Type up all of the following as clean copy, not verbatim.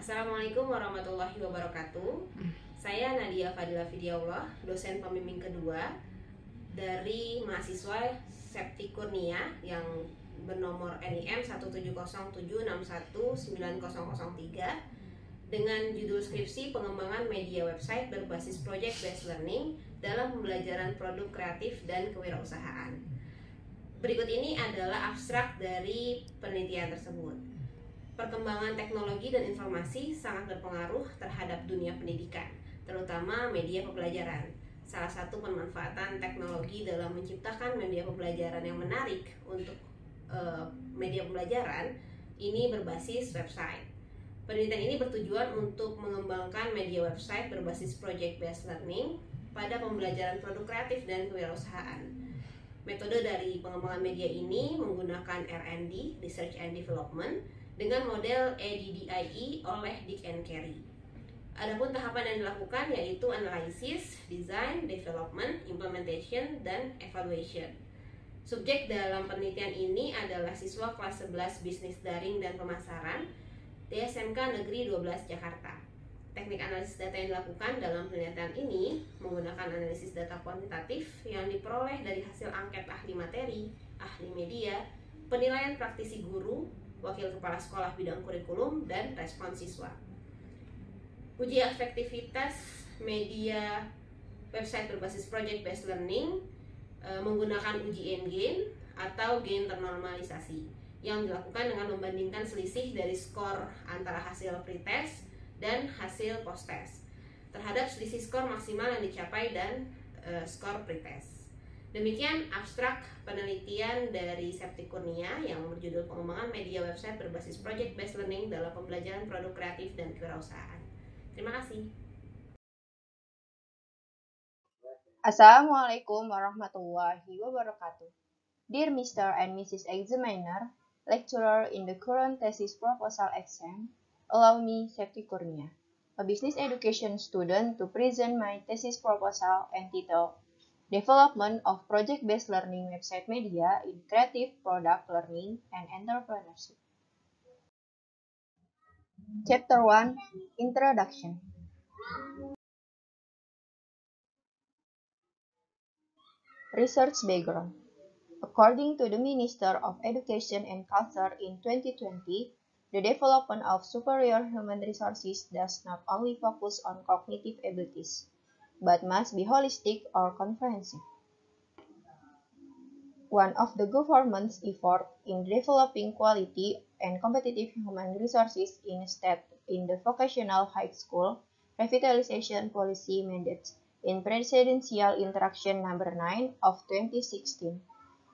Assalamualaikum warahmatullahi wabarakatuh. Saya Nadia Fadila Fidiaullah, dosen pembimbing kedua dari mahasiswa Septi Kurnia yang bernomor NIM 17076190003 dengan judul skripsi pengembangan media website berbasis project based learning dalam pembelajaran produk kreatif dan kewirausahaan. Berikut ini adalah abstrak dari penelitian tersebut. Perkembangan teknologi dan informasi sangat berpengaruh terhadap dunia pendidikan, terutama media pembelajaran. Salah satu pemanfaatan teknologi dalam menciptakan media pembelajaran yang menarik untuk media pembelajaran ini berbasis website. Penelitian ini bertujuan untuk mengembangkan media website berbasis project based learning pada pembelajaran produk kreatif dan kewirausahaan. Metode dari pengembangan media ini menggunakan R&D, Research and Development, dengan model ADDIE oleh Dick and Carey. Adapun tahapan yang dilakukan yaitu analisis, design, development, implementation, dan evaluation. Subjek dalam penelitian ini adalah siswa kelas 11 Bisnis Daring dan Pemasaran di SMK Negeri 12 Jakarta. Teknik analisis data yang dilakukan dalam penelitian ini menggunakan analisis data kuantitatif yang diperoleh dari hasil angket ahli materi, ahli media, penilaian praktisi guru, wakil kepala sekolah bidang kurikulum, dan respon siswa. Uji efektivitas media website berbasis project based learning menggunakan uji N-gain atau gain ternormalisasi yang dilakukan dengan membandingkan selisih dari skor antara hasil pretest dan hasil post-test terhadap selisih skor maksimal yang dicapai dan skor pretest. Demikian abstrak penelitian dari Septi Kurnia yang berjudul pengembangan media website berbasis project based learning dalam pembelajaran produk kreatif dan kewirausahaan. Terima kasih. Assalamualaikum warahmatullahi wabarakatuh. Dear Mr. and Mrs. Examiner, lecturer in the current thesis proposal exam, allow me, Septi Kurnia, a business education student, to present my thesis proposal entitled Development of Project-Based Learning Website Media in Creative Product Learning and Entrepreneurship. Chapter 1, Introduction. Research background. According to the Minister of Education and Culture in 2020, the development of superior human resources does not only focus on cognitive abilities, but must be holistic or comprehensive. One of the government's efforts in developing quality and competitive human resources in the vocational high school revitalization policy mandates in Presidential Instruction Number 9 of 2016.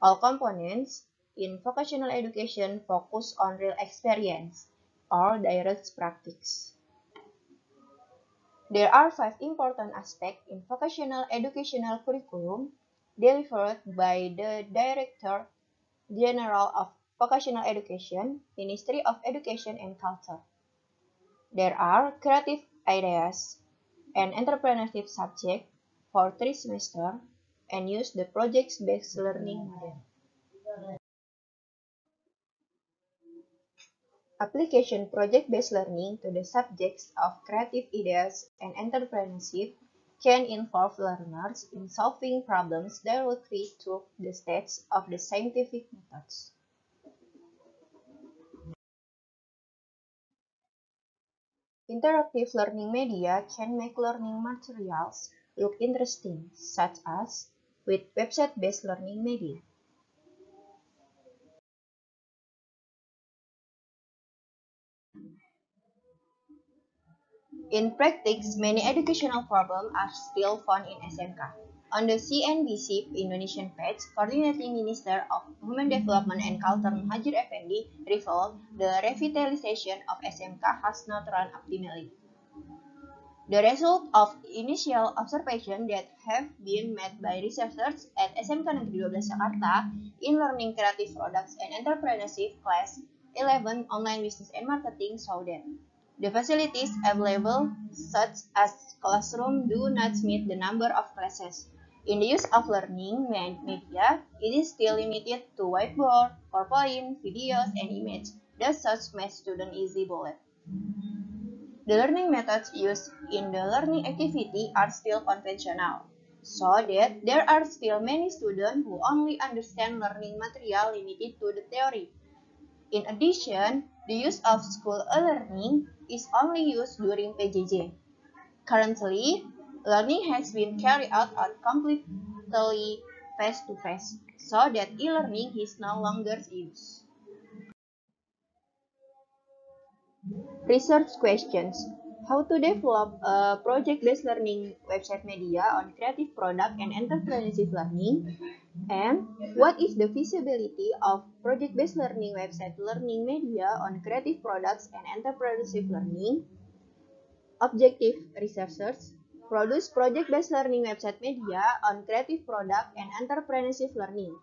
All components in vocational education focus on real experience or direct practice. There are 5 important aspects in vocational educational curriculum delivered by the Director General of Vocational Education, Ministry of Education and Culture. There are creative ideas and entrepreneurship subject for 3 semesters and use the project-based learning model. Application project-based learning to the subjects of creative ideas and entrepreneurship can involve learners in solving problems directly through the steps of the scientific methods. Interactive learning media can make learning materials look interesting, such as with website-based learning media. In practice, many educational problems are still found in SMK. On the CNBC Indonesian page, Coordinating Minister of Human Development and Culture Muhajir Effendi revealed the revitalization of SMK has not run optimally. The result of initial observations that have been made by researchers at SMK Negeri 12 Jakarta in learning creative products and entrepreneurship class 11 online business and marketing show that the facilities available, such as classrooms, do not meet the number of classes. In the use of learning media, it is still limited to whiteboard, PowerPoint, videos, and images that such make students easy bullet. The learning methods used in the learning activity are still conventional, so that there are still many students who only understand learning material limited to the theory. In addition, the use of school e-learning is only used during PJJ. Currently, learning has been carried out completely face-to-face, so that e-learning is no longer used. Research questions. How to develop a project-based learning website media on creative product and entrepreneurship learning? And what is the feasibility of project-based learning website learning media on creative products and entrepreneurship learning? Objective researchers produce project-based learning website media on creative product and entrepreneurship learning.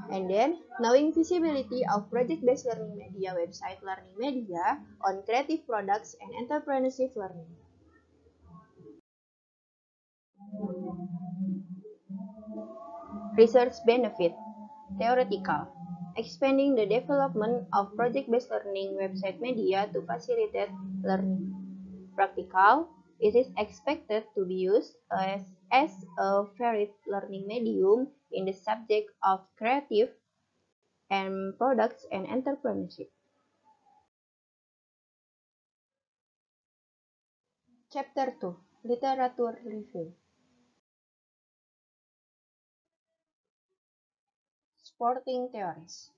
And then, knowing feasibility of project-based learning media website learning media on creative products and entrepreneurship learning. Research benefit. Theoretical. Expanding the development of project-based learning website media to facilitate learning. Practical. It is expected to be used as a varied learning medium in the subject of creative and products and entrepreneurship. Chapter 2. Literature Review. Supporting theories.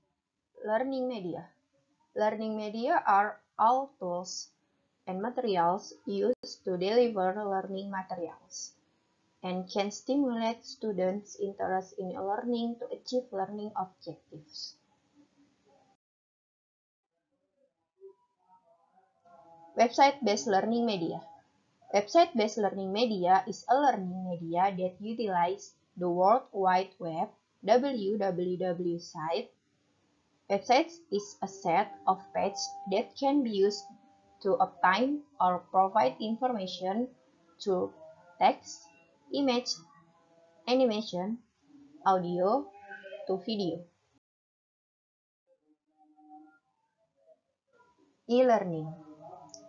Learning media. Learning media are all tools and materials used to deliver learning materials and can stimulate students' interest in learning to achieve learning objectives. Website-based learning media. Website-based learning media is a learning media that utilizes the World Wide Web (WWW) site. Websites is a set of pages that can be used to obtain or provide information through text, image, animation, audio, to video. E-learning.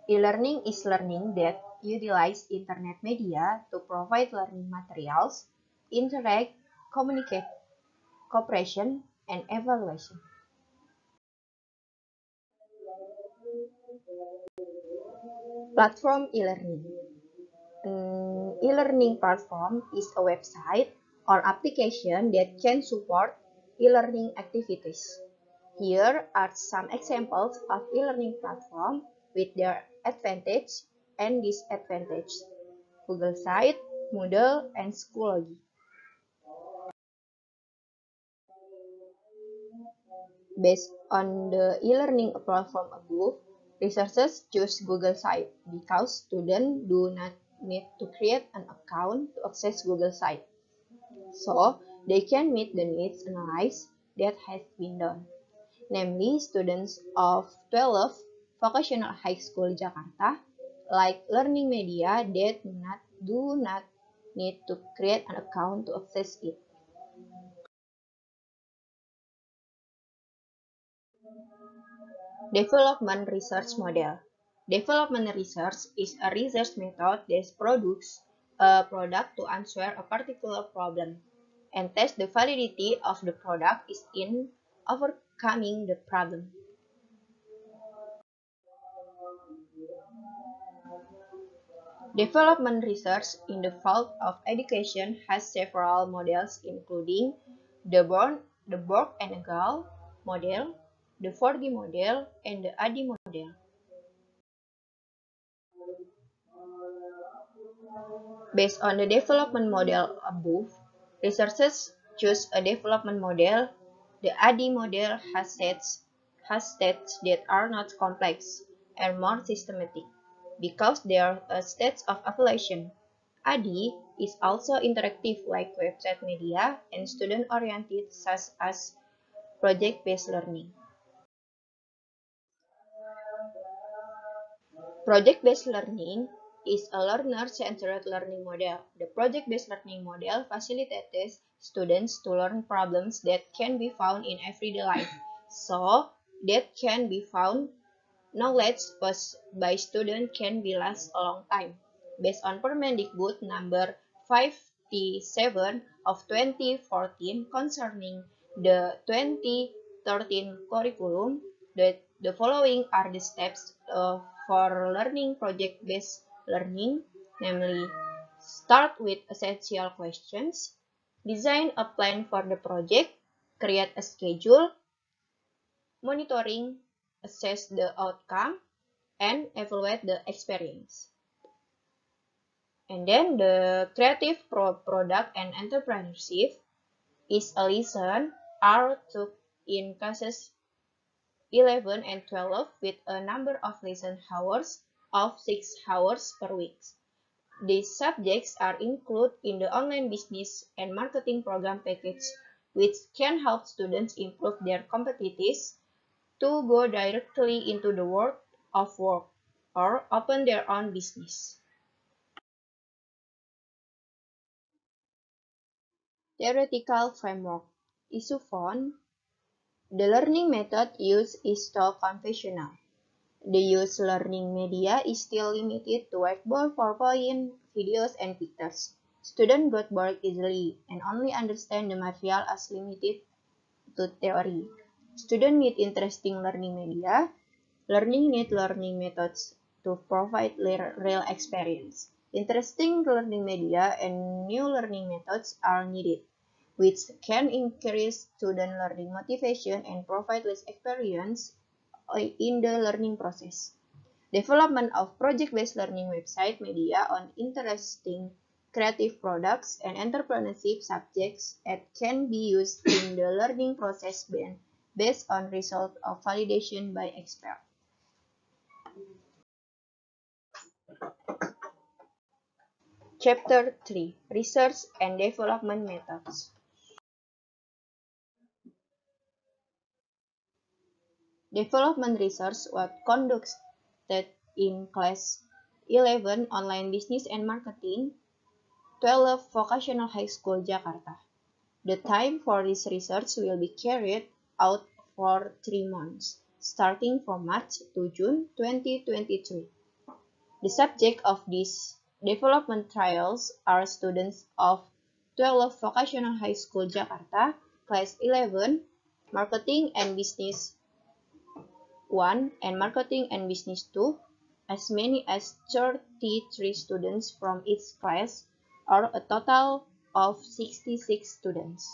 E-learning is learning that utilizes internet media to provide learning materials, interact, communicate, cooperation, and evaluation. Platform e-learning. An e-learning platform is a website or application that can support e-learning activities. Here are some examples of e-learning platforms with their advantage and disadvantage. Google Site, Moodle, and Schoology. Based on the e-learning platform above, researchers choose Google Site because students do not need to create an account to access Google Site. So, they can meet the needs analysis that has been done. Namely, students of 12 Vocational High School Jakarta like learning media that do not need to create an account to access it. Development research model. Development research is a research method that produces a product to answer a particular problem and test the validity of the product is in overcoming the problem. Development research in the field of education has several models including the Borg and Gall model, the 4D model, and the ADDIE model. Based on the development model above, researchers choose a development model. The ADDIE model has states that are not complex and more systematic because they are states of evaluation. ADDIE is also interactive like website media and student-oriented such as project-based learning. Project-based learning is a learner-centered learning model. The project-based learning model facilitates students to learn problems that can be found in everyday life, so that can be found knowledge possessed by students can be last a long time. Based on Permendikbud number 57 of 2014 concerning the 2013 curriculum, the following are the steps for learning project-based learning, namely, start with essential questions, design a plan for the project, create a schedule, monitoring, assess the outcome, and evaluate the experience. And then the creative product and entrepreneurship is a lesson are took in classes 11 and 12 with a number of lesson hours of 6 hours per week. These subjects are included in the online business and marketing program package, which can help students improve their competitiveness to go directly into the world of work or open their own business. Theoretical framework. Issue found. The learning method used is still conventional. The used learning media is still limited to whiteboard, PowerPoint, videos, and pictures. Students get bored easily and only understand the material as limited to theory. Students need interesting learning media. Learning need learning methods to provide real experience. Interesting learning media and new learning methods are needed, which can increase student learning motivation and provide less experience in the learning process. Development of project-based learning website media on interesting creative products and entrepreneurship subjects that can be used in the learning process based on results of validation by experts. Chapter 3. Research and Development Methods. Development research was conducted in Class 11 Online Business and Marketing, 12 Vocational High School, Jakarta. The time for this research will be carried out for 3 months, starting from March to June 2023. The subject of these development trials are students of 12 Vocational High School, Jakarta, Class 11, Marketing and Business 1 and Marketing and Business 2, as many as 33 students from each class, or a total of 66 students.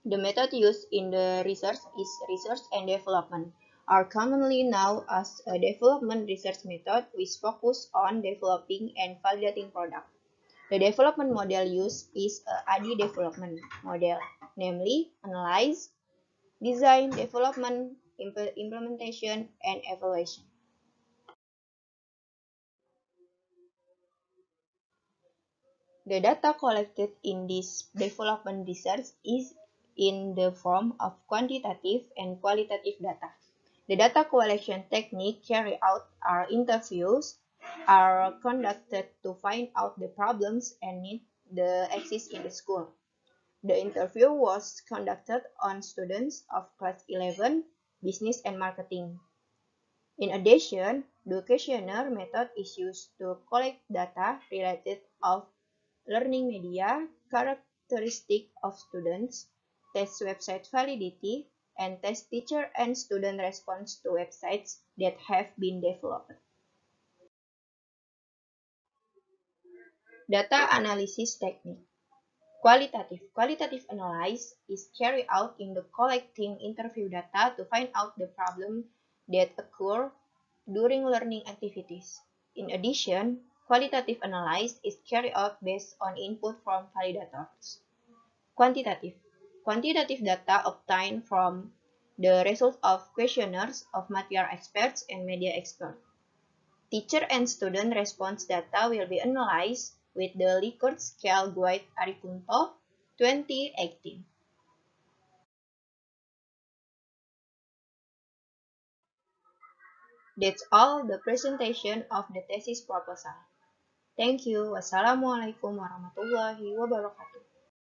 The method used in the research is research and development, are commonly known as a development research method which focus on developing and validating product. The development model used is a ADI development model, namely analyze, design, development, implementation, and evaluation. The data collected in this development research is in the form of quantitative and qualitative data. The data collection technique carried out are interviews are conducted to find out the problems and needs that exist in the school. The interview was conducted on students of class 11, business and marketing. In addition, the questionnaire method is used to collect data related of learning media, characteristic of students, test website validity, and test teacher and student response to websites that have been developed. Data analysis technique. Qualitative analysis is carried out in the collecting interview data to find out the problem that occur during learning activities. In addition, qualitative analysis is carried out based on input from validators. Quantitative data obtained from the results of questionnaires of material experts and media experts. Teacher and student response data will be analyzed with the Likert Scale Guide Arikunto 2018. That's all the presentation of the thesis proposal. Thank you. Wassalamualaikum warahmatullahi wabarakatuh.